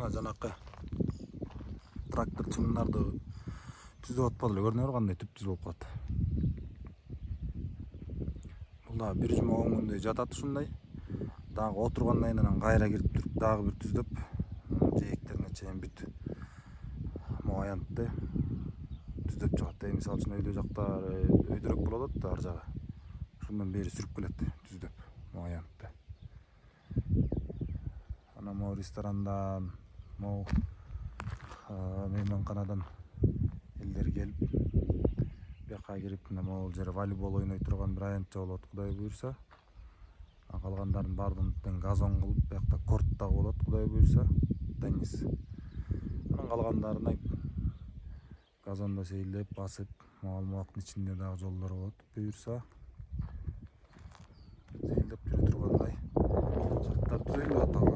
Мына жанакы трактор чымындарды түзөп атпады эле, көрүнөбү кандай түп-түз болуп калат. Бул да бир жума 10 күндөй жатат ушундай. Дагы отургандан кийин анан кайра кирип туруп дагы бир түздөп, жээктерине чейин бүт могу аянтты түздөп чыгат. Мисалы үчүн өйдө жакта өйдөрөөк болот да ар жагы. Ошондон бери сүрүп келет түздөп могу аянтты. Анан могу ресторандан, могу мейманканадан элдер келип бияка кирип мына могул жер волейбол ойной турган бир аянтча болот Кудай буюрса. Калгандардын баардыгын тең газон кылып, биякта корт дагы болот Кудай буюрса, теннис. Анан калгандарына газондо сейилдеп басып, муактын ичинде дагы жолдор болот буюрса. Сейилдеп жүрө тургандай шарттар түзүлүп атабы.